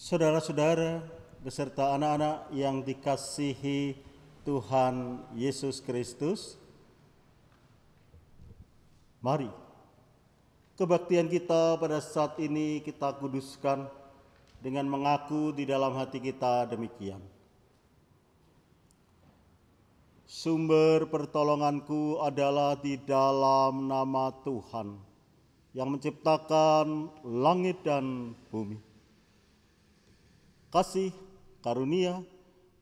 Saudara-saudara beserta anak-anak yang dikasihi Tuhan Yesus Kristus, mari kebaktian kita pada saat ini kita kuduskan dengan mengaku di dalam hati kita demikian. Sumber pertolonganku adalah di dalam nama Tuhan yang menciptakan langit dan bumi. Kasih, karunia,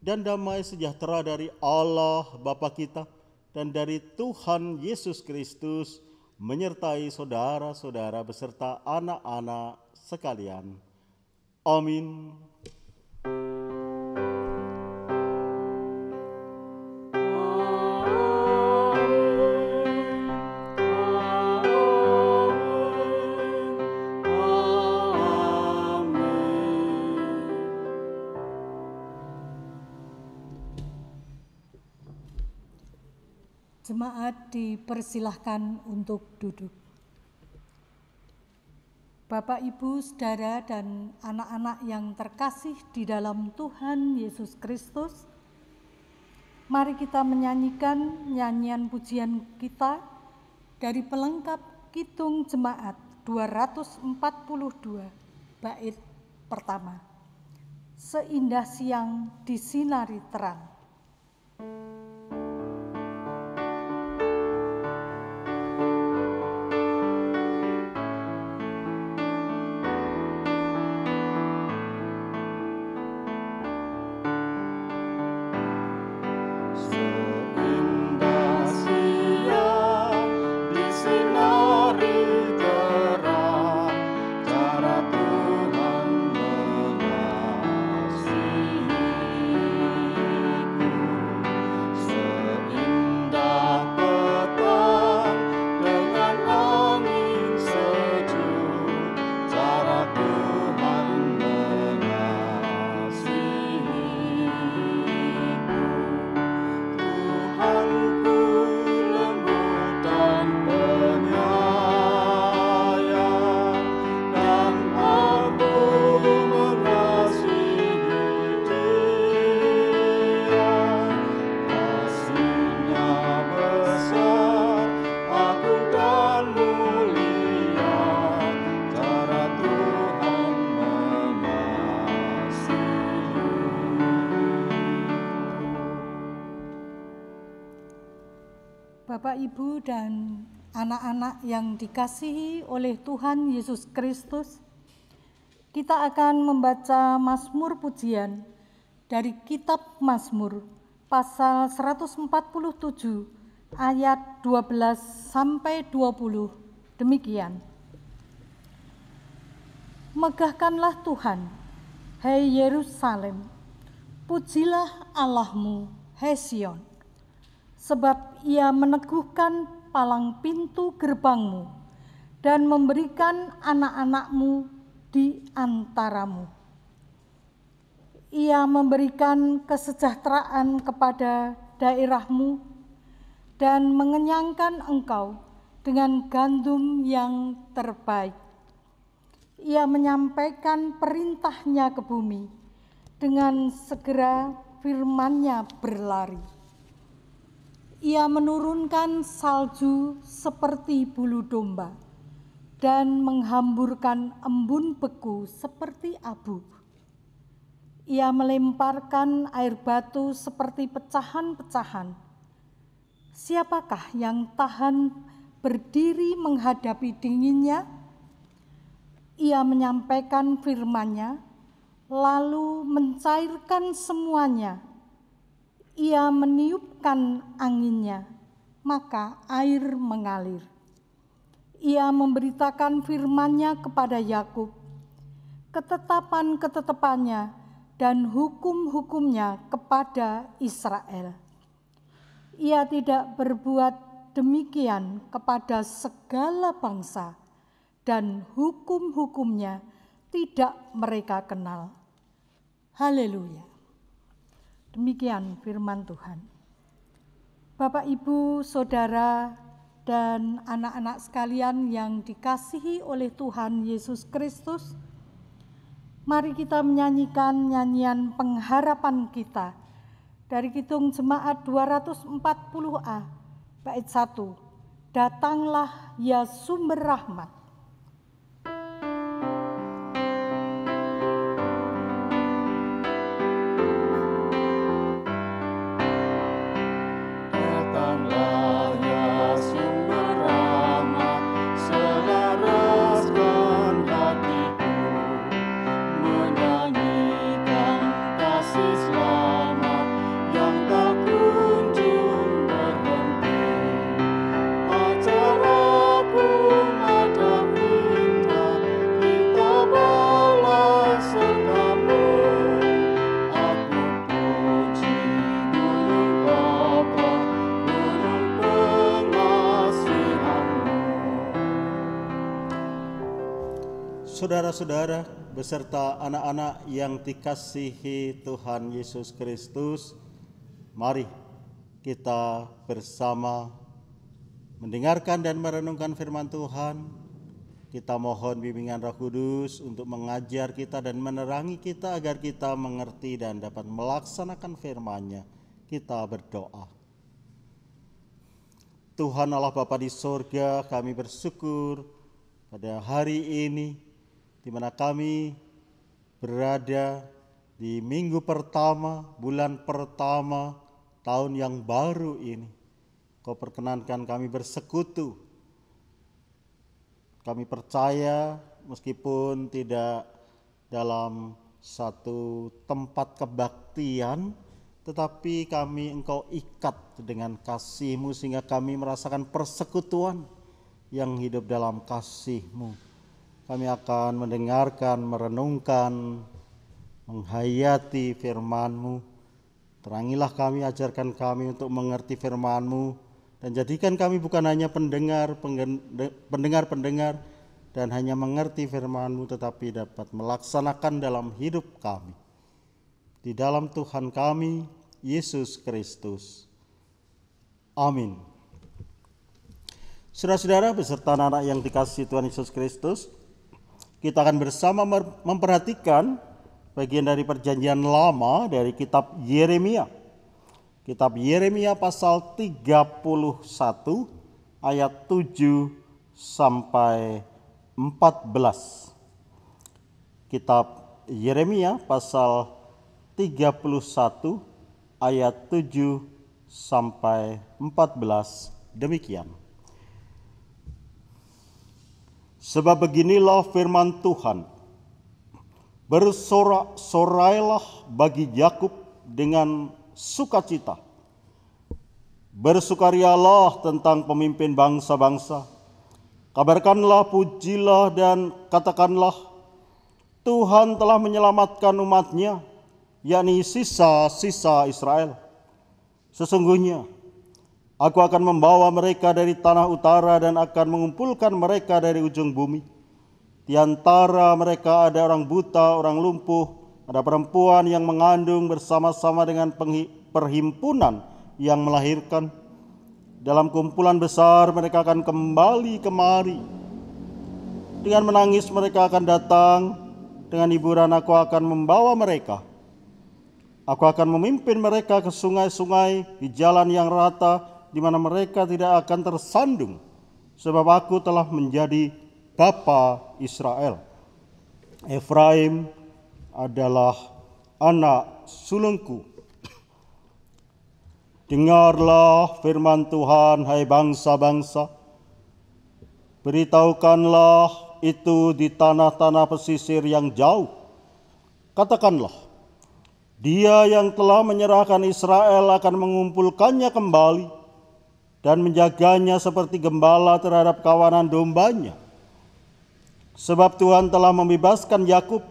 dan damai sejahtera dari Allah Bapa kita dan dari Tuhan Yesus Kristus menyertai saudara-saudara beserta anak-anak sekalian. Amin. Jemaat dipersilahkan untuk duduk. Bapak, Ibu, Saudara, dan anak-anak yang terkasih di dalam Tuhan Yesus Kristus, mari kita menyanyikan nyanyian pujian kita dari pelengkap Kidung Jemaat 242, bait pertama. Seindah siang disinari terang. Bapak, Ibu, dan anak-anak yang dikasihi oleh Tuhan Yesus Kristus, kita akan membaca Mazmur pujian dari Kitab Mazmur pasal 147 ayat 12 sampai 20. Demikian. Megahkanlah Tuhan, hai Yerusalem, pujilah Allahmu, hai Sion. Sebab ia meneguhkan palang pintu gerbangmu dan memberikan anak-anakmu di antaramu. Ia memberikan kesejahteraan kepada daerahmu dan mengenyangkan engkau dengan gandum yang terbaik. Ia menyampaikan perintahnya ke bumi, dengan segera firman-Nya berlari. Ia menurunkan salju seperti bulu domba dan menghamburkan embun beku seperti abu. Ia melemparkan air batu seperti pecahan-pecahan. Siapakah yang tahan berdiri menghadapi dinginnya? Ia menyampaikan firman-Nya, lalu mencairkan semuanya. Ia meniupkan anginnya, maka air mengalir. Ia memberitakan firman-Nya kepada Yakub, ketetapan-ketetapannya dan hukum-hukumnya kepada Israel. Ia tidak berbuat demikian kepada segala bangsa, dan hukum-hukumnya tidak mereka kenal. Haleluya. Demikian firman Tuhan. Bapak, Ibu, Saudara, dan anak-anak sekalian yang dikasihi oleh Tuhan Yesus Kristus, Mari kita menyanyikan nyanyian pengharapan kita dari Kidung Jemaat 240A, bait 1. Datanglah ya sumber rahmat. Saudara-saudara beserta anak-anak yang dikasihi Tuhan Yesus Kristus, mari kita bersama mendengarkan dan merenungkan firman Tuhan. Kita mohon bimbingan Roh Kudus untuk mengajar kita dan menerangi kita agar kita mengerti dan dapat melaksanakan firman-Nya. Kita berdoa. Tuhan Allah Bapa di sorga, kami bersyukur pada hari ini di mana kami berada di minggu pertama, bulan pertama, tahun yang baru ini. Kau perkenankan kami bersekutu. Kami percaya meskipun tidak dalam satu tempat kebaktian, tetapi kami Engkau ikat dengan kasih-Mu sehingga kami merasakan persekutuan yang hidup dalam kasih-Mu. Kami akan mendengarkan, merenungkan, menghayati firman-Mu. Terangilah kami, ajarkan kami untuk mengerti firman-Mu, dan jadikan kami bukan hanya pendengar-pendengar dan hanya mengerti firman-Mu, tetapi dapat melaksanakan dalam hidup kami. Di dalam Tuhan kami, Yesus Kristus. Amin. Saudara-saudara beserta anak-anak yang dikasihi Tuhan Yesus Kristus, kita akan bersama memperhatikan bagian dari Perjanjian Lama dari kitab Yeremia. Kitab Yeremia pasal 31 ayat 7 sampai 14. Kitab Yeremia pasal 31 ayat 7 sampai 14 demikian. Sebab beginilah firman Tuhan, bersorak-sorailah bagi Yakub dengan sukacita, bersukarialah tentang pemimpin bangsa-bangsa, kabarkanlah, pujilah dan katakanlah, Tuhan telah menyelamatkan umat-Nya, yakni sisa-sisa Israel. Sesungguhnya Aku akan membawa mereka dari tanah utara dan akan mengumpulkan mereka dari ujung bumi. Di antara mereka ada orang buta, orang lumpuh, ada perempuan yang mengandung bersama-sama dengan perhimpunan yang melahirkan. Dalam kumpulan besar mereka akan kembali kemari. Dengan menangis mereka akan datang, dengan hiburan aku akan membawa mereka. Aku akan memimpin mereka ke sungai-sungai di jalan yang rata, di mana mereka tidak akan tersandung, sebab aku telah menjadi bapa Israel. Efraim adalah anak sulungku. Dengarlah firman Tuhan, hai bangsa-bangsa. Beritahukanlah itu di tanah-tanah pesisir yang jauh. Katakanlah, Dia yang telah menyerahkan Israel akan mengumpulkannya kembali dan menjaganya seperti gembala terhadap kawanan dombanya. Sebab Tuhan telah membebaskan Yakub,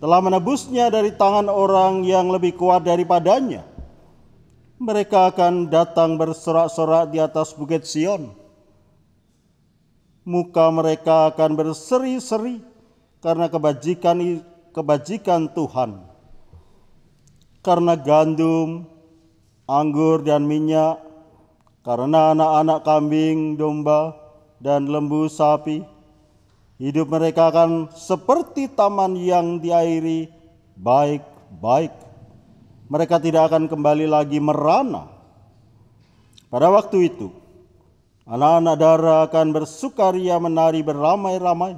telah menebusnya dari tangan orang yang lebih kuat daripadanya. Mereka akan datang bersorak-sorak di atas bukit Sion. Muka mereka akan berseri-seri karena kebajikan Tuhan. Karena gandum, anggur dan minyak, karena anak-anak kambing, domba, dan lembu sapi, Hidup mereka akan seperti taman yang diairi baik-baik. Mereka tidak akan kembali lagi merana. Pada waktu itu, anak-anak Dara akan bersukaria menari beramai-ramai.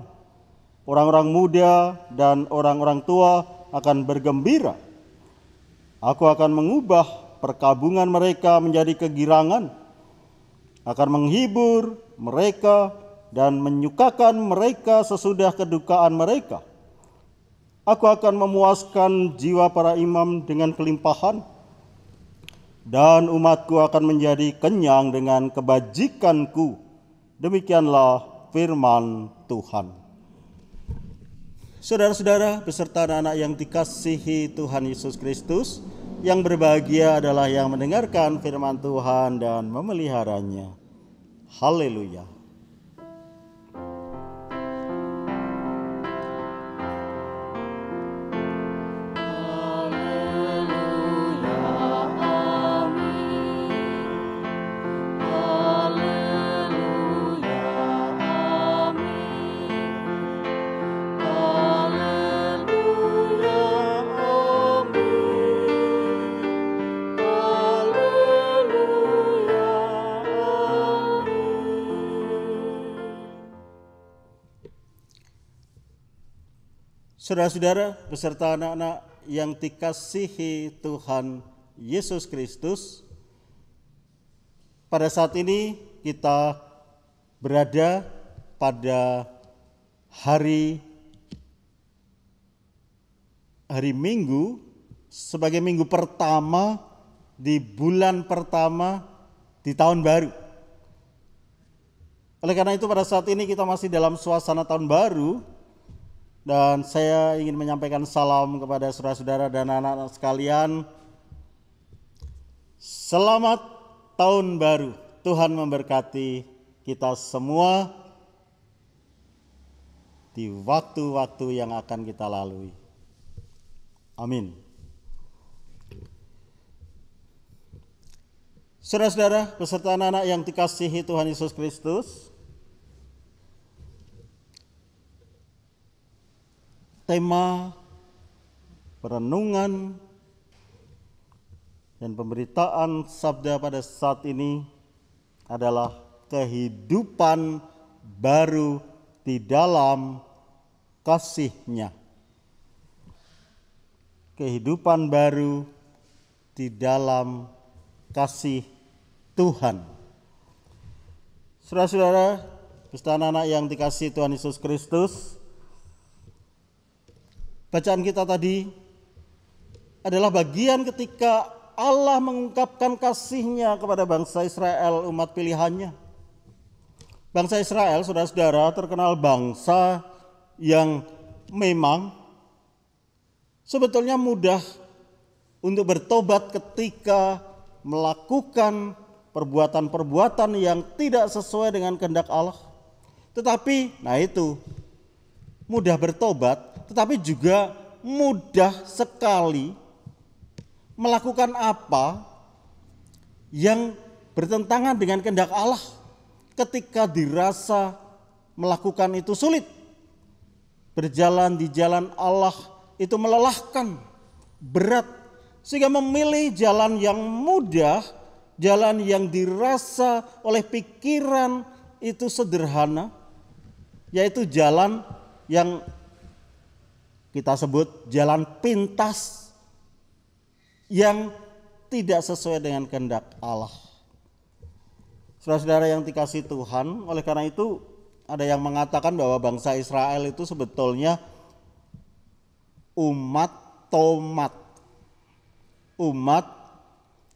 Orang-orang muda dan orang-orang tua akan bergembira. Aku akan mengubah perkabungan mereka menjadi kegirangan, akan menghibur mereka dan menyukakan mereka sesudah kedukaan mereka. Aku akan memuaskan jiwa para imam dengan kelimpahan, dan umatku akan menjadi kenyang dengan kebajikanku. Demikianlah firman Tuhan. Saudara-saudara beserta anak-anak yang dikasihi Tuhan Yesus Kristus, yang berbahagia adalah yang mendengarkan firman Tuhan dan memeliharanya. Haleluya. Saudara-saudara beserta anak-anak yang dikasihi Tuhan Yesus Kristus, pada saat ini kita berada pada hari Minggu sebagai minggu pertama di bulan pertama di tahun baru. Oleh karena itu pada saat ini kita masih dalam suasana tahun baru, dan saya ingin menyampaikan salam kepada saudara-saudara dan anak-anak sekalian. Selamat tahun baru. Tuhan memberkati kita semua di waktu-waktu yang akan kita lalui. Amin. Saudara-saudara beserta anak-anak yang dikasihi Tuhan Yesus Kristus, tema perenungan dan pemberitaan sabda pada saat ini adalah kehidupan baru di dalam kasih-Nya. Kehidupan baru di dalam kasih Tuhan. Saudara-saudara, beserta anak-anak yang dikasihi Tuhan Yesus Kristus, bacaan kita tadi adalah bagian ketika Allah mengungkapkan kasih-Nya kepada bangsa Israel, umat pilihannya. Bangsa Israel, saudara-saudara, terkenal bangsa yang memang sebetulnya mudah untuk bertobat ketika melakukan perbuatan-perbuatan yang tidak sesuai dengan kehendak Allah. Tetapi, mudah bertobat, tetapi juga mudah sekali melakukan apa yang bertentangan dengan kehendak Allah ketika dirasa melakukan itu sulit. Berjalan di jalan Allah itu melelahkan, berat, sehingga memilih jalan yang mudah, jalan yang dirasa oleh pikiran itu sederhana, yaitu jalan yang kita sebut jalan pintas yang tidak sesuai dengan kehendak Allah. Saudara-saudara yang dikasihi Tuhan, oleh karena itu ada yang mengatakan bahwa bangsa Israel itu sebetulnya umat tomat. Umat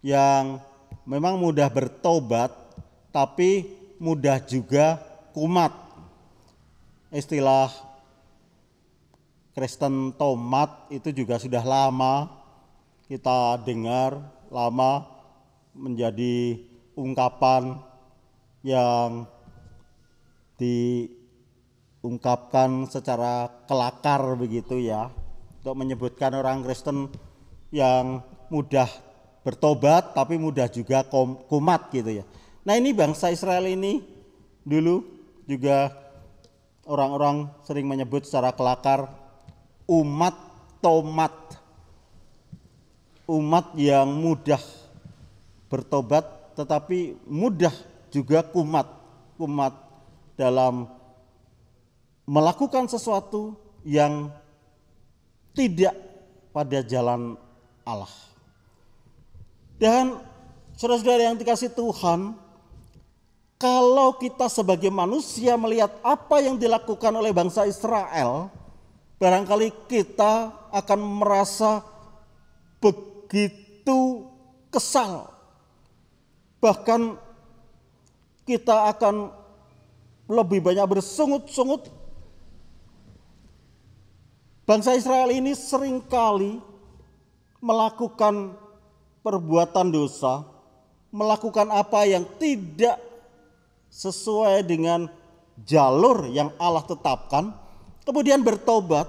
yang memang mudah bertobat tapi mudah juga kumat. Istilah Kristen tomat itu juga sudah lama kita dengar, lama menjadi ungkapan yang diungkapkan secara kelakar begitu ya, untuk menyebutkan orang Kristen yang mudah bertobat tapi mudah juga kumat gitu ya. Nah, ini bangsa Israel ini dulu juga orang-orang sering menyebut secara kelakar umat tomat. Umat yang mudah bertobat tetapi mudah juga kumat. Kumat dalam melakukan sesuatu yang tidak pada jalan Allah. Dan saudara-saudara yang dikasihi Tuhan, kalau kita sebagai manusia melihat apa yang dilakukan oleh bangsa Israel, barangkali kita akan merasa begitu kesal. Bahkan kita akan lebih banyak bersungut-sungut. Bangsa Israel ini seringkali melakukan perbuatan dosa, melakukan apa yang tidak sesuai dengan jalur yang Allah tetapkan, kemudian bertobat,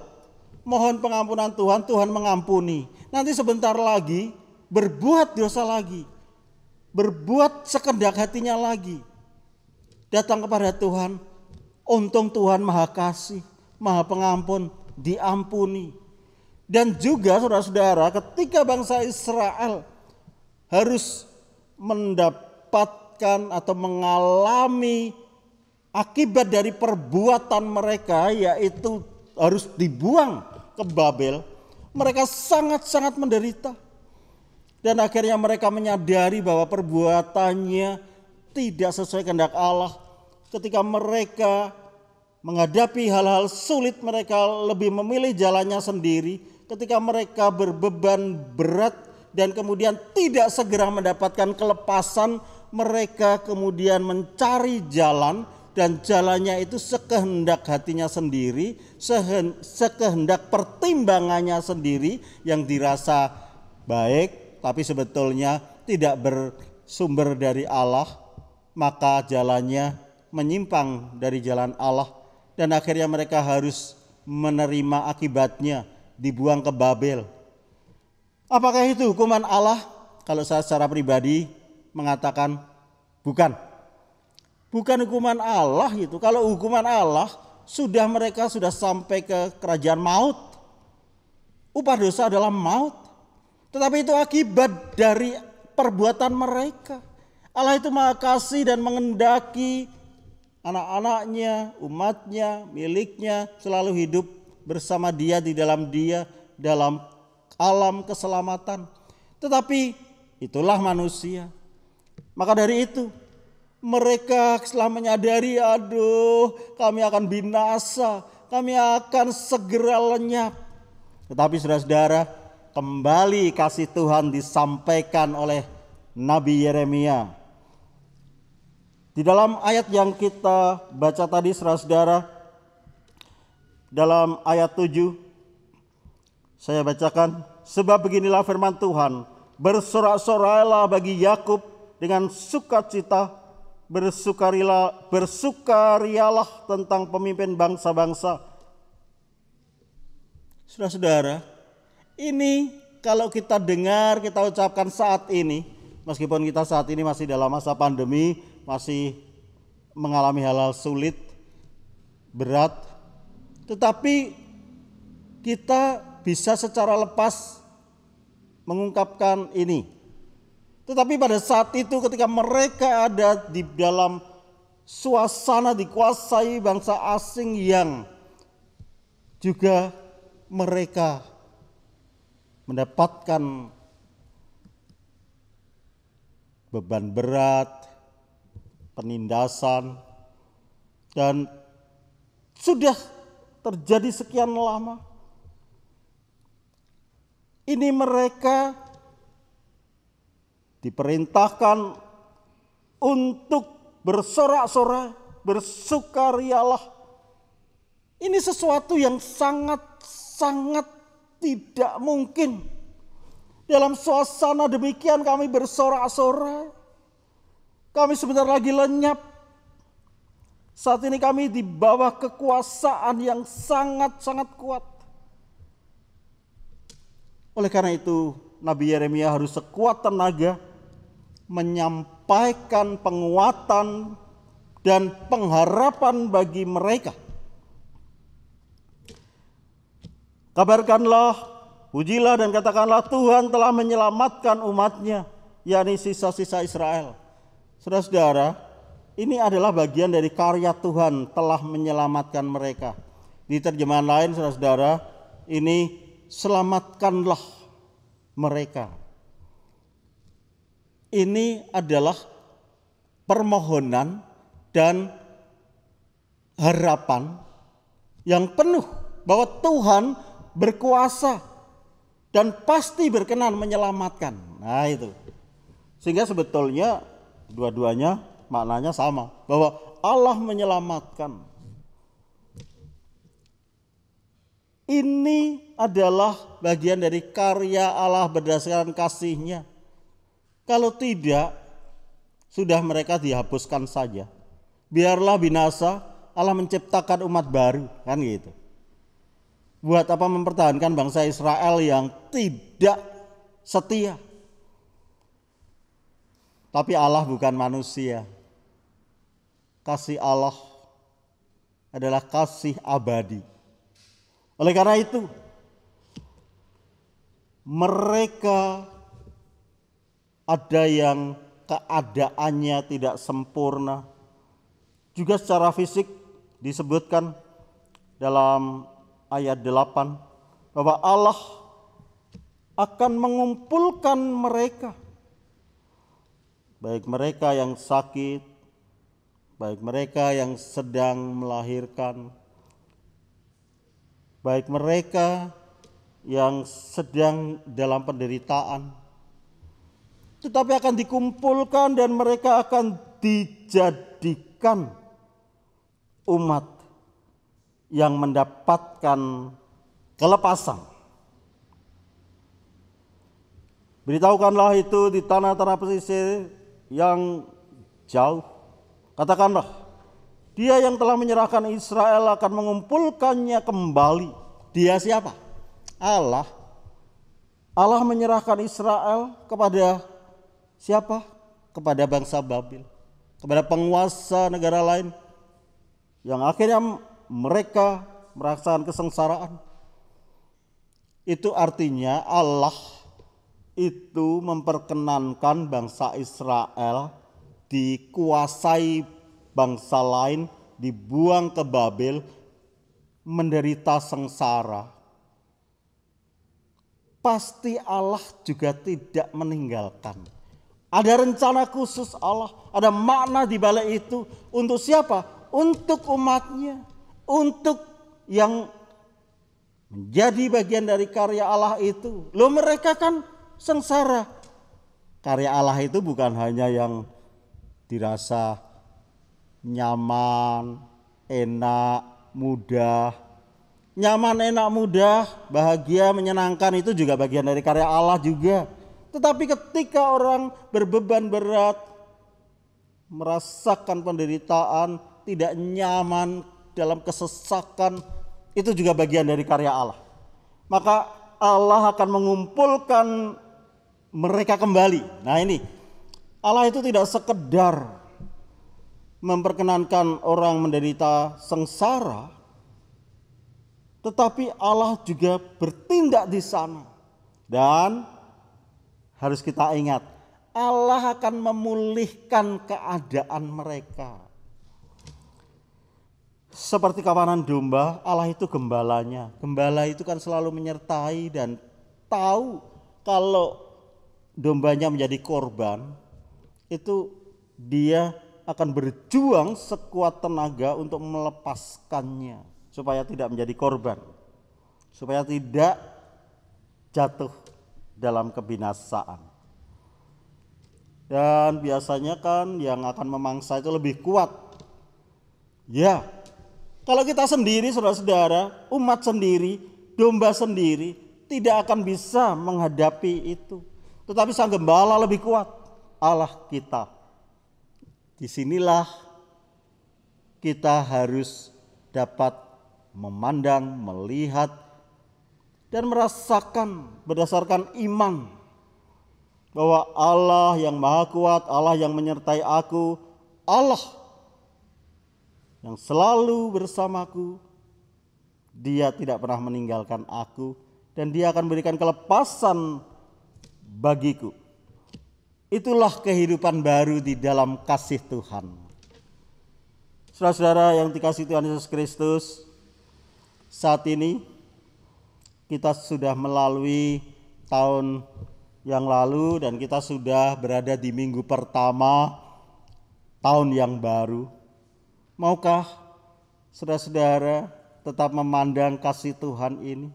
mohon pengampunan Tuhan, Tuhan mengampuni. Nanti sebentar lagi berbuat dosa lagi, berbuat sekehendak hatinya lagi. Datang kepada Tuhan, untung Tuhan Maha Kasih, Maha Pengampun, diampuni. Dan juga saudara-saudara, ketika bangsa Israel harus mendapatkan atau mengalami akibat dari perbuatan mereka, yaitu harus dibuang ke Babel, mereka sangat-sangat menderita. Dan akhirnya mereka menyadari bahwa perbuatannya tidak sesuai kehendak Allah. Ketika mereka menghadapi hal-hal sulit, mereka lebih memilih jalannya sendiri. Ketika mereka berbeban berat dan kemudian tidak segera mendapatkan kelepasan, mereka kemudian mencari jalan, dan jalannya itu sekehendak hatinya sendiri, sekehendak pertimbangannya sendiri yang dirasa baik, tapi sebetulnya tidak bersumber dari Allah, maka jalannya menyimpang dari jalan Allah. Dan akhirnya mereka harus menerima akibatnya, dibuang ke Babel. Apakah itu hukuman Allah? Kalau saya secara pribadi mengatakan bukan. Bukan hukuman Allah itu. Kalau hukuman Allah, mereka sudah sampai ke kerajaan maut. Upah dosa adalah maut. Tetapi itu akibat dari perbuatan mereka. Allah itu Maha Kasih dan mengendaki anak-anaknya, umatnya, miliknya selalu hidup bersama dia, dalam alam keselamatan. Tetapi itulah manusia. Maka dari itu mereka setelah menyadari, kami akan binasa, kami akan segera lenyap. Tetapi saudara-saudara, kembali kasih Tuhan disampaikan oleh Nabi Yeremia. Di dalam ayat yang kita baca tadi saudara-saudara, dalam ayat 7, saya bacakan, sebab beginilah firman Tuhan, bersorak-sorailah bagi Yakub dengan sukacita, bersukarialah tentang pemimpin bangsa-bangsa. Saudara-saudara, ini kalau kita dengar, kita ucapkan saat ini, meskipun kita saat ini masih dalam masa pandemi, masih mengalami hal-hal sulit, berat, tetapi kita bisa secara lepas mengungkapkan ini. Tetapi pada saat itu ketika mereka ada di dalam suasana dikuasai bangsa asing yang juga mereka mendapatkan beban berat, penindasan, dan sudah terjadi sekian lama. Ini mereka diperintahkan untuk bersorak-sorai, bersukarialah. Ini sesuatu yang sangat-sangat tidak mungkin. Dalam suasana demikian kami bersorak-sorai. Kami sebentar lagi lenyap. Saat ini kami di bawah kekuasaan yang sangat-sangat kuat. Oleh karena itu, Nabi Yeremia harus sekuat tenaga menyampaikan penguatan dan pengharapan bagi mereka. Kabarkanlah, pujilah dan katakanlah Tuhan telah menyelamatkan umatnya, yakni sisa-sisa Israel. Saudara-saudara, ini adalah bagian dari karya Tuhan telah menyelamatkan mereka. Di terjemahan lain, saudara-saudara, ini selamatkanlah mereka. Ini adalah permohonan dan harapan yang penuh bahwa Tuhan berkuasa dan pasti berkenan menyelamatkan. Nah itu. Sehingga sebetulnya dua-duanya maknanya sama, bahwa Allah menyelamatkan. Ini adalah bagian dari karya Allah berdasarkan kasih-Nya. Kalau tidak, sudah mereka dihapuskan saja. Biarlah binasa, Allah menciptakan umat baru, kan gitu. Buat apa mempertahankan bangsa Israel yang tidak setia? Tapi Allah bukan manusia. Kasih Allah adalah kasih abadi. Oleh karena itu, mereka ada yang keadaannya tidak sempurna. Juga secara fisik disebutkan dalam ayat 8 bahwa Allah akan mengumpulkan mereka. Baik mereka yang sakit, baik mereka yang sedang melahirkan, baik mereka yang sedang dalam penderitaan, tetapi akan dikumpulkan dan mereka akan dijadikan umat yang mendapatkan kelepasan. Beritahukanlah itu di tanah-tanah pesisir yang jauh. Katakanlah, Dia yang telah menyerahkan Israel akan mengumpulkannya kembali. Dia siapa? Allah. Allah menyerahkan Israel kepada siapa? Kepada bangsa Babil, kepada penguasa negara lain, yang akhirnya mereka merasakan kesengsaraan. Itu artinya Allah itu memperkenankan bangsa Israel dikuasai bangsa lain, dibuang ke Babel, menderita sengsara. Pasti Allah juga tidak meninggalkan. Ada rencana khusus Allah, ada makna di balik itu. Untuk siapa? Untuk umatnya, untuk yang menjadi bagian dari karya Allah itu. Loh, mereka kan sengsara. Karya Allah itu bukan hanya yang dirasa nyaman, enak, mudah. Nyaman, enak, mudah, bahagia, menyenangkan itu juga bagian dari karya Allah juga. Tetapi ketika orang berbeban berat, merasakan penderitaan, tidak nyaman dalam kesesakan, itu juga bagian dari karya Allah. Maka Allah akan mengumpulkan mereka kembali. Nah ini, Allah itu tidak sekedar memperkenankan orang menderita sengsara, tetapi Allah juga bertindak di sana. Dan harus kita ingat, Allah akan memulihkan keadaan mereka. Seperti kawanan domba, Allah itu gembalanya. Gembala itu kan selalu menyertai dan tahu kalau dombanya menjadi korban, itu dia akan berjuang sekuat tenaga untuk melepaskannya supaya tidak menjadi korban, supaya tidak jatuh dalam kebinasaan. Dan biasanya kan yang akan memangsa itu lebih kuat. Ya, kalau kita sendiri, saudara-saudara, umat sendiri, domba sendiri, tidak akan bisa menghadapi itu. Tetapi sang gembala lebih kuat, Allah kita. Disinilah kita harus dapat memandang, melihat, dan merasakan berdasarkan iman bahwa Allah yang maha kuat, Allah yang menyertai aku, Allah yang selalu bersamaku Dia tidak pernah meninggalkan aku, dan Dia akan berikan kelepasan bagiku. Itulah kehidupan baru di dalam kasih Tuhan. Saudara-saudara yang dikasihi Tuhan Yesus Kristus, saat ini kita sudah melalui tahun yang lalu dan kita sudah berada di minggu pertama tahun yang baru. Maukah saudara-saudara tetap memandang kasih Tuhan ini?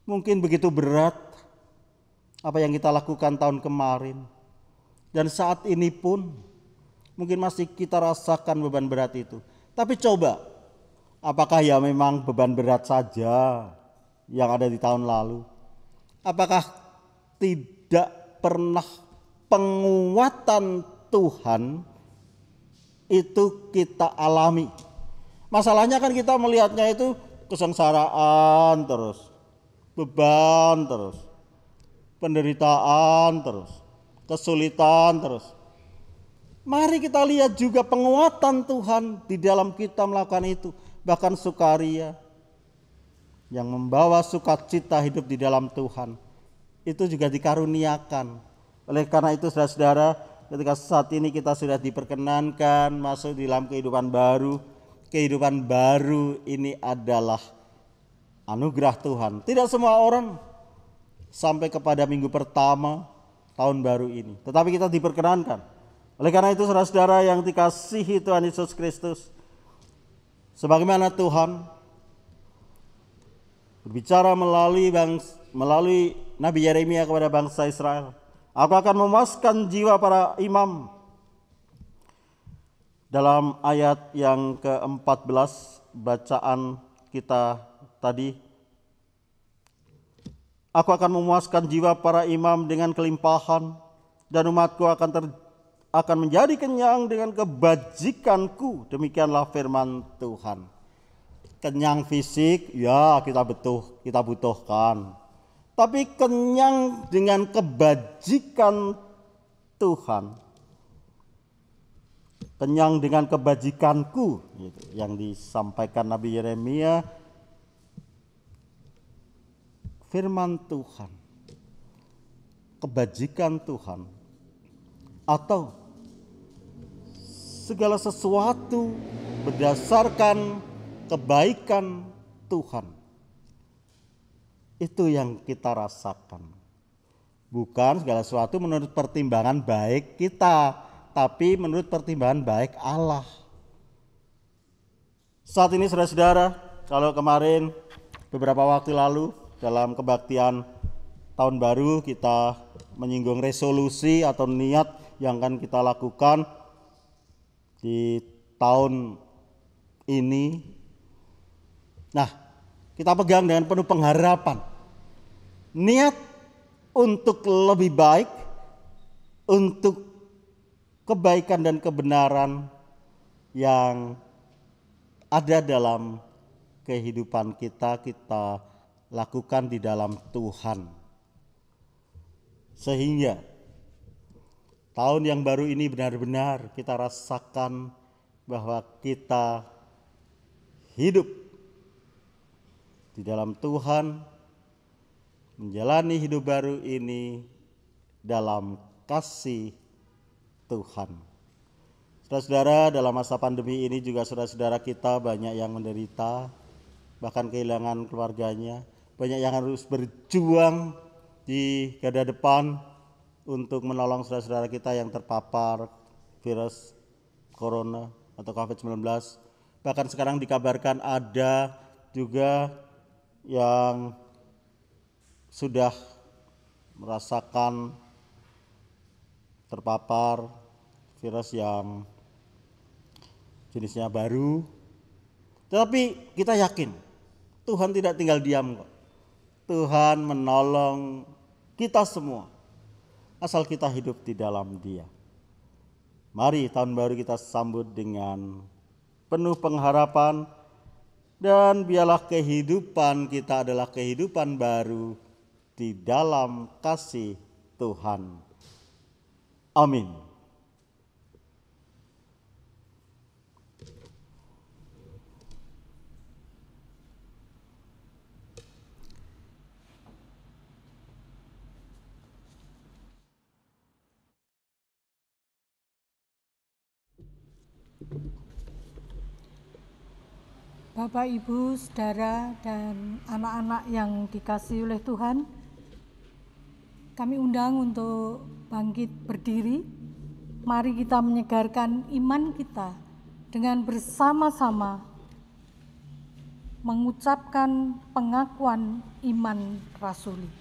Mungkin begitu berat apa yang kita lakukan tahun kemarin, dan saat ini pun mungkin masih kita rasakan beban berat itu. Tapi coba, apakah ya memang beban berat saja yang ada di tahun lalu? Apakah tidak pernah penguatan Tuhan itu kita alami? Masalahnya kan kita melihatnya itu kesengsaraan terus, beban terus, penderitaan terus, kesulitan terus. Mari kita lihat juga penguatan Tuhan di dalam kita melakukan itu. Bahkan sukaria yang membawa sukacita hidup di dalam Tuhan itu juga dikaruniakan. Oleh karena itu saudara-saudara, ketika saat ini kita sudah diperkenankan masuk di dalam kehidupan baru. Kehidupan baru ini adalah anugerah Tuhan. Tidak semua orang sampai kepada minggu pertama tahun baru ini, tetapi kita diperkenankan. Oleh karena itu saudara-saudara yang dikasihi Tuhan Yesus Kristus, sebagaimana Tuhan berbicara melalui Nabi Yeremia kepada bangsa Israel, aku akan memuaskan jiwa para imam. Dalam ayat yang ke-14 bacaan kita tadi, aku akan memuaskan jiwa para imam dengan kelimpahan, dan umatku akan menjadi kenyang dengan kebajikanku. Demikianlah firman Tuhan. Kenyang fisik, ya kita butuhkan. Tapi kenyang dengan kebajikan Tuhan, kenyang dengan kebajikanku, gitu, yang disampaikan Nabi Yeremia, firman Tuhan, kebajikan Tuhan, atau segala sesuatu berdasarkan kebaikan Tuhan. Itu yang kita rasakan. Bukan segala sesuatu menurut pertimbangan baik kita, tapi menurut pertimbangan baik Allah. Saat ini saudara-saudara, kalau kemarin beberapa waktu lalu dalam kebaktian tahun baru kita menyinggung resolusi atau niat yang akan kita lakukan di tahun ini. Nah, kita pegang dengan penuh pengharapan. Niat untuk lebih baik, untuk kebaikan dan kebenaran yang ada dalam kehidupan kita lakukan di dalam Tuhan. Sehingga tahun yang baru ini benar-benar kita rasakan bahwa kita hidup di dalam Tuhan, menjalani hidup baru ini dalam kasih Tuhan. Saudara-saudara, dalam masa pandemi ini juga saudara-saudara kita banyak yang menderita, bahkan kehilangan keluarganya, banyak yang harus berjuang di garda depan untuk menolong saudara-saudara kita yang terpapar virus corona atau COVID-19. Bahkan sekarang dikabarkan ada juga yang sudah merasakan terpapar virus yang jenisnya baru. Tetapi kita yakin Tuhan tidak tinggal diam kok. Tuhan menolong kita semua asal kita hidup di dalam Dia. Mari tahun baru kita sambut dengan penuh pengharapan, dan biarlah kehidupan kita adalah kehidupan baru di dalam kasih Tuhan. Amin. Bapak, Ibu, Saudara, dan anak-anak yang dikasihi oleh Tuhan, kami undang untuk bangkit berdiri. Mari kita menyegarkan iman kita dengan bersama-sama mengucapkan pengakuan iman rasuli.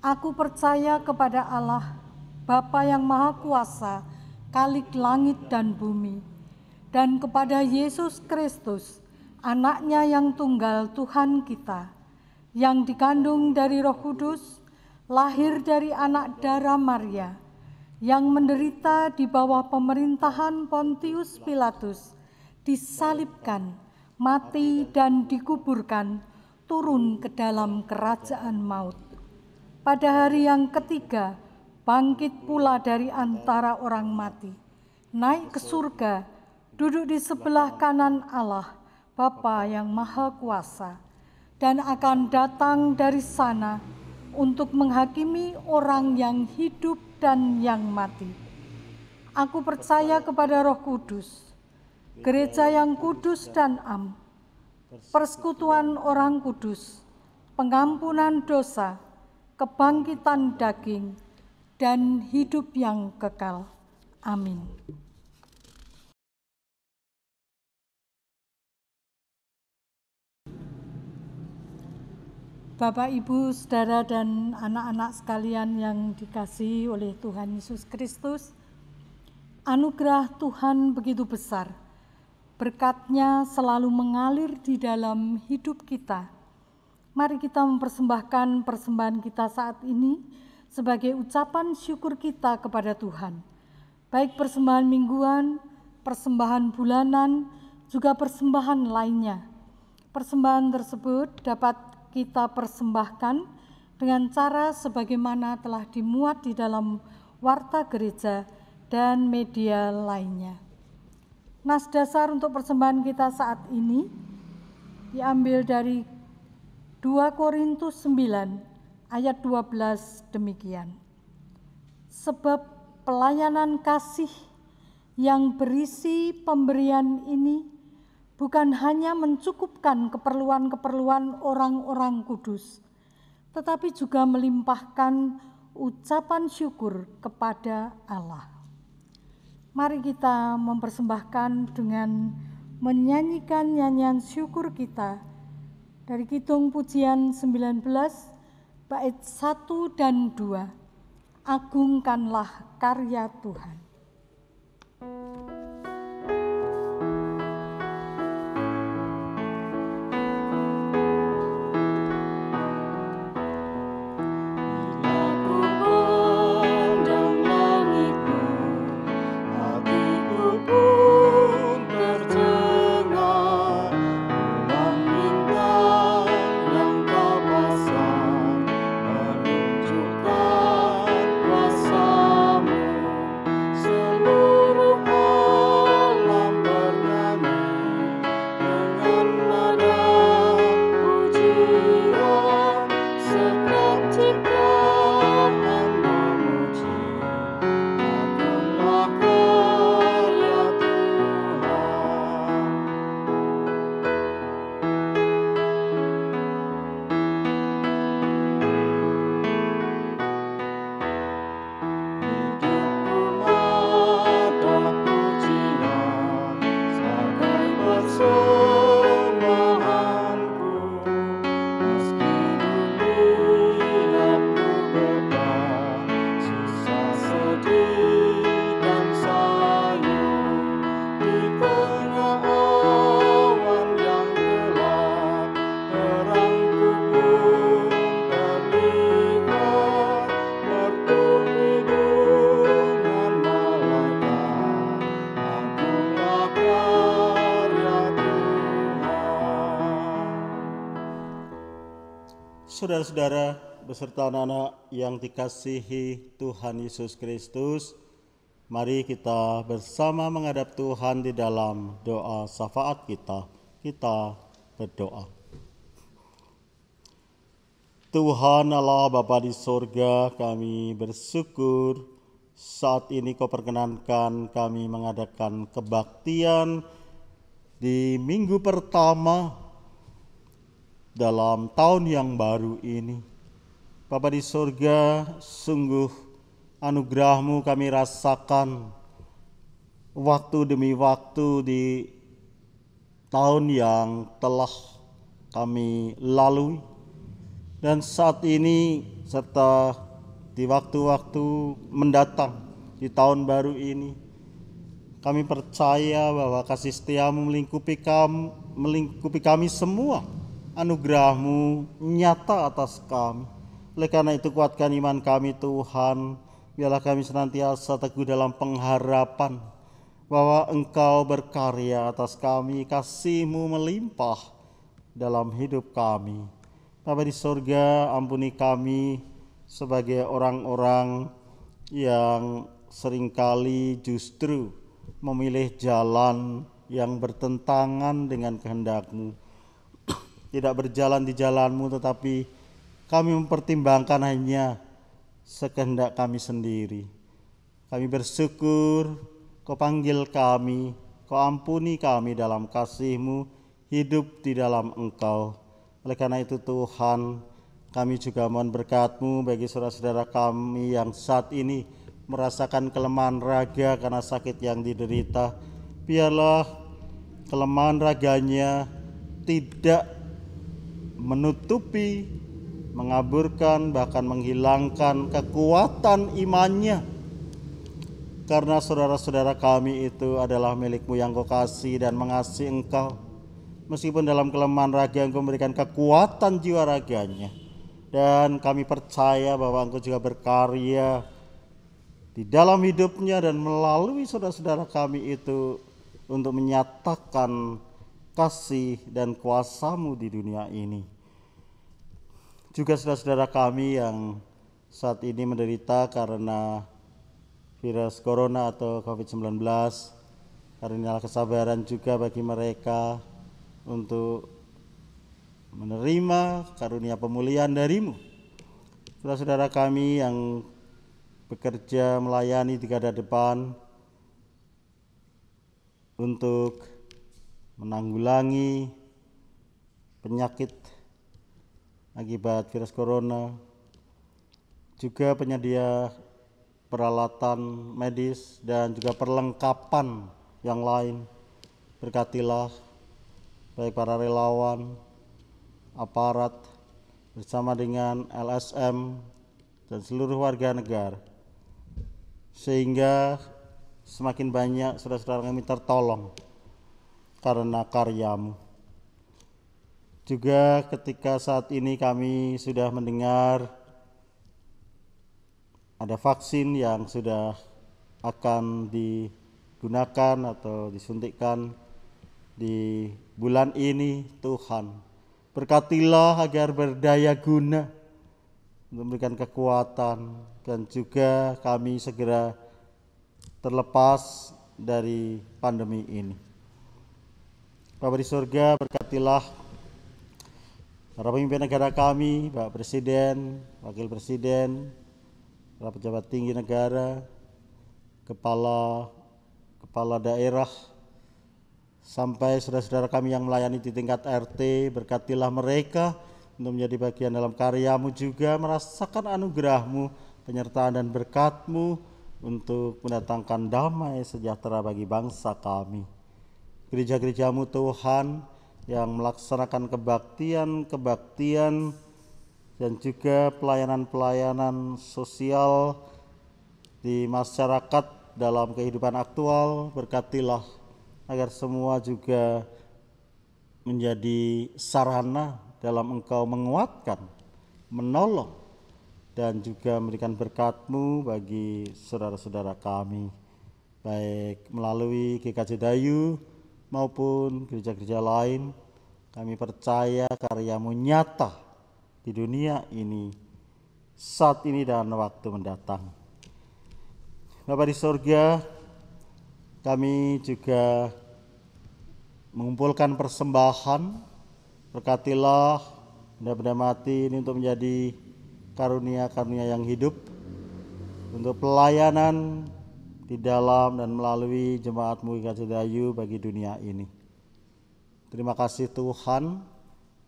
Aku percaya kepada Allah, Bapa yang Maha Kuasa, Khalik langit dan bumi, dan kepada Yesus Kristus, Anaknya yang tunggal Tuhan kita, yang dikandung dari Roh Kudus, lahir dari anak darah Maria, yang menderita di bawah pemerintahan Pontius Pilatus, disalibkan, mati dan dikuburkan, turun ke dalam kerajaan maut. Pada hari yang ketiga, bangkit pula dari antara orang mati, naik ke surga, duduk di sebelah kanan Allah, Bapa yang Maha Kuasa, dan akan datang dari sana untuk menghakimi orang yang hidup dan yang mati. Aku percaya kepada Roh Kudus, gereja yang kudus dan am, persekutuan orang kudus, pengampunan dosa, kebangkitan daging, dan hidup yang kekal. Amin. Bapak, Ibu, Saudara, dan anak-anak sekalian yang dikasihi oleh Tuhan Yesus Kristus, anugerah Tuhan begitu besar. Berkat-Nya selalu mengalir di dalam hidup kita. Mari kita mempersembahkan persembahan kita saat ini sebagai ucapan syukur kita kepada Tuhan. Baik persembahan mingguan, persembahan bulanan, juga persembahan lainnya. Persembahan tersebut dapat kita persembahkan dengan cara sebagaimana telah dimuat di dalam warta gereja dan media lainnya. Nas dasar untuk persembahan kita saat ini diambil dari 2 Korintus 9 ayat 12 demikian. Sebab pelayanan kasih yang berisi pemberian ini bukan hanya mencukupkan keperluan-keperluan orang-orang kudus, tetapi juga melimpahkan ucapan syukur kepada Allah. Mari kita mempersembahkan dengan menyanyikan nyanyian syukur kita dari Kidung Pujian 19, bait 1 dan 2, Agungkanlah karya Tuhan. Saudara-saudara beserta anak-anak yang dikasihi Tuhan Yesus Kristus, mari kita bersama menghadap Tuhan di dalam doa syafaat kita. Kita berdoa. Tuhan Allah Bapa di sorga, kami bersyukur saat ini Kau perkenankan kami mengadakan kebaktian di minggu pertama dalam tahun yang baru ini. Bapa di surga, sungguh anugerah-Mu kami rasakan waktu demi waktu di tahun yang telah kami lalui. Dan saat ini serta di waktu-waktu mendatang di tahun baru ini, kami percaya bahwa kasih setia-Mu melingkupi kami semua. Anugerah-Mu nyata atas kami. Oleh karena itu kuatkan iman kami Tuhan. Biarlah kami senantiasa teguh dalam pengharapan bahwa Engkau berkarya atas kami. Kasih-Mu melimpah dalam hidup kami. Bapa di surga, ampuni kami sebagai orang-orang yang seringkali justru memilih jalan yang bertentangan dengan kehendak-Mu. Tidak berjalan di jalan-Mu, tetapi kami mempertimbangkan hanya sekehendak kami sendiri. Kami bersyukur Kau panggil kami, Kau ampuni kami dalam kasih-Mu, hidup di dalam Engkau. Oleh karena itu Tuhan, kami juga mohon berkat-Mu bagi saudara-saudara kami yang saat ini merasakan kelemahan raga karena sakit yang diderita. Biarlah kelemahan raganya tidak menutupi, mengaburkan, bahkan menghilangkan kekuatan imannya. Karena saudara-saudara kami itu adalah milik-Mu yang Kau kasih dan mengasihi Engkau. Meskipun dalam kelemahan raga Engkau memberikan kekuatan jiwa raganya. Dan kami percaya bahwa Engkau juga berkarya di dalam hidupnya dan melalui saudara-saudara kami itu untuk menyatakan kasih dan kuasa-Mu di dunia ini. Juga saudara-saudara kami yang saat ini menderita karena virus corona atau COVID-19, karunialah kesabaran juga bagi mereka untuk menerima karunia pemulihan dari-Mu. Saudara-saudara kami yang bekerja melayani di garda depan untuk menanggulangi penyakit akibat virus corona, juga penyedia peralatan medis dan juga perlengkapan yang lain. Berkatilah baik para relawan, aparat bersama dengan LSM dan seluruh warga negara, sehingga semakin banyak saudara-saudara kami tertolong karena karya-Mu. Juga ketika saat ini kami sudah mendengar ada vaksin yang sudah akan digunakan atau disuntikkan di bulan ini, Tuhan berkatilah agar berdaya guna untuk memberikan kekuatan dan juga kami segera terlepas dari pandemi ini. Bapa di surga, berkatilah para pemimpin negara kami, Bapak Presiden, Wakil Presiden, para pejabat tinggi negara, kepala daerah, sampai saudara-saudara kami yang melayani di tingkat RT. Berkatilah mereka untuk menjadi bagian dalam karya-Mu, juga merasakan anugerah-Mu, penyertaan dan berkat-Mu untuk mendatangkan damai sejahtera bagi bangsa kami. Gereja-gereja-Mu Tuhan yang melaksanakan kebaktian dan juga pelayanan-pelayanan sosial di masyarakat dalam kehidupan aktual, berkatilah agar semua juga menjadi sarana dalam Engkau menguatkan, menolong, dan juga memberikan berkat-Mu bagi saudara-saudara kami, baik melalui GKJ Dayu maupun gereja-gereja lain. Kami percaya karya-Mu nyata di dunia ini, saat ini dan waktu mendatang. Bapa di surga, kami juga mengumpulkan persembahan. Berkatilah benda-benda mati ini untuk menjadi karunia-karunia yang hidup untuk pelayanan di dalam dan melalui jemaat-Mu GKJ Dayu bagi dunia ini. Terima kasih Tuhan.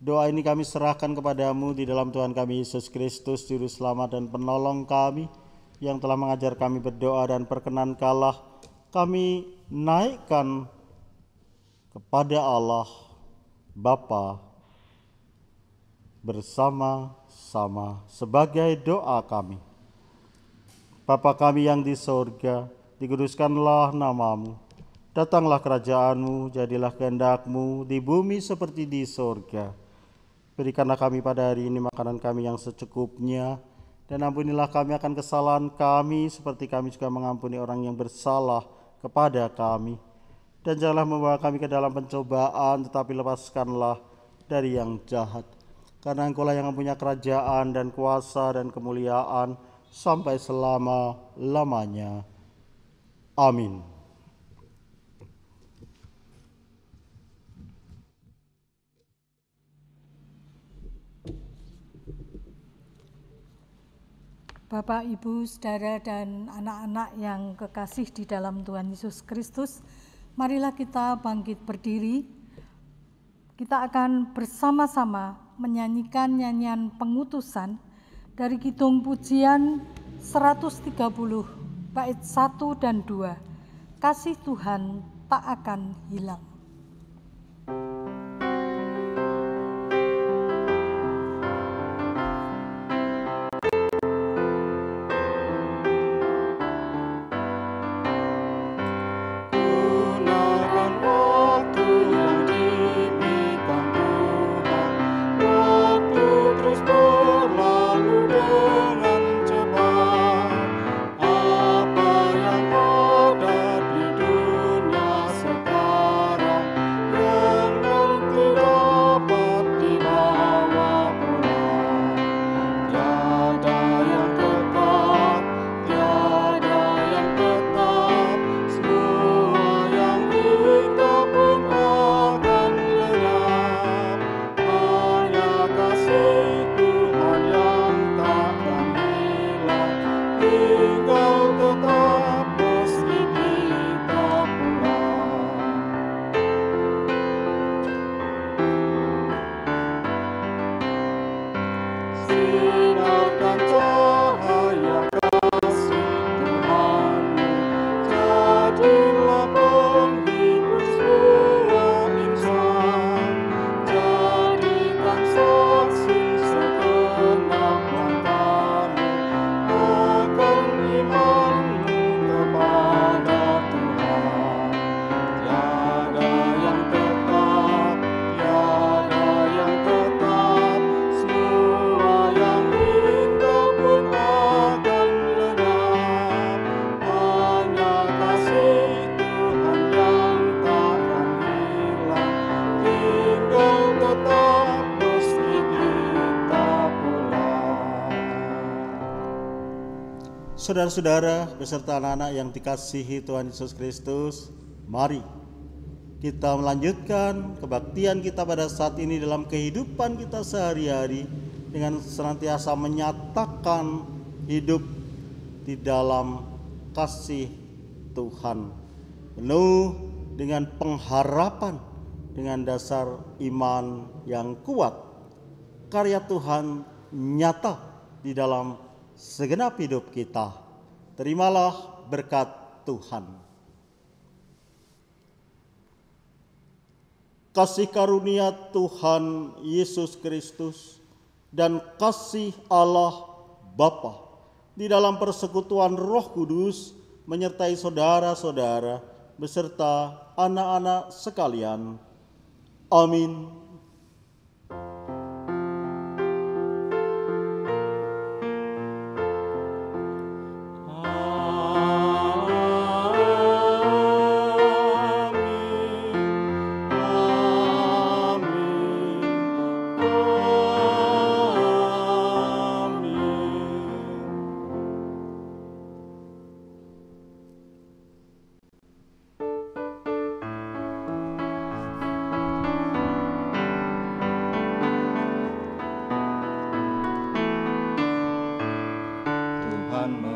Doa ini kami serahkan kepadamu di dalam Tuhan kami Yesus Kristus, Juru Selamat dan Penolong kami, yang telah mengajar kami berdoa, dan perkenankanlah kami naikkan kepada Allah Bapa bersama-sama sebagai doa kami. Bapa kami yang di sorga, dikuduskanlah namamu. Datanglah kerajaanmu, jadilah kehendak-Mu di bumi seperti di sorga. Berikanlah kami pada hari ini makanan kami yang secukupnya, dan ampunilah kami akan kesalahan kami, seperti kami juga mengampuni orang yang bersalah kepada kami. Dan janganlah membawa kami ke dalam pencobaan, tetapi lepaskanlah dari yang jahat. Karena Engkau-lah yang mempunyai kerajaan dan kuasa dan kemuliaan sampai selama-lamanya. Amin. Bapak, Ibu, Saudara, dan anak-anak yang kekasih di dalam Tuhan Yesus Kristus, marilah kita bangkit berdiri. Kita akan bersama-sama menyanyikan nyanyian pengutusan dari Kidung Pujian 130, bait 1 dan 2. Kasih Tuhan tak akan hilang. Saudara-saudara beserta anak-anak yang dikasihi Tuhan Yesus Kristus, mari kita melanjutkan kebaktian kita pada saat ini dalam kehidupan kita sehari-hari dengan senantiasa menyatakan hidup di dalam kasih Tuhan, penuh dengan pengharapan, dengan dasar iman yang kuat. Karya Tuhan nyata di dalam segenap hidup kita. Terimalah berkat Tuhan. Kasih karunia Tuhan Yesus Kristus dan kasih Allah Bapa di dalam persekutuan Roh Kudus menyertai saudara-saudara beserta anak-anak sekalian. Amin. Tuhan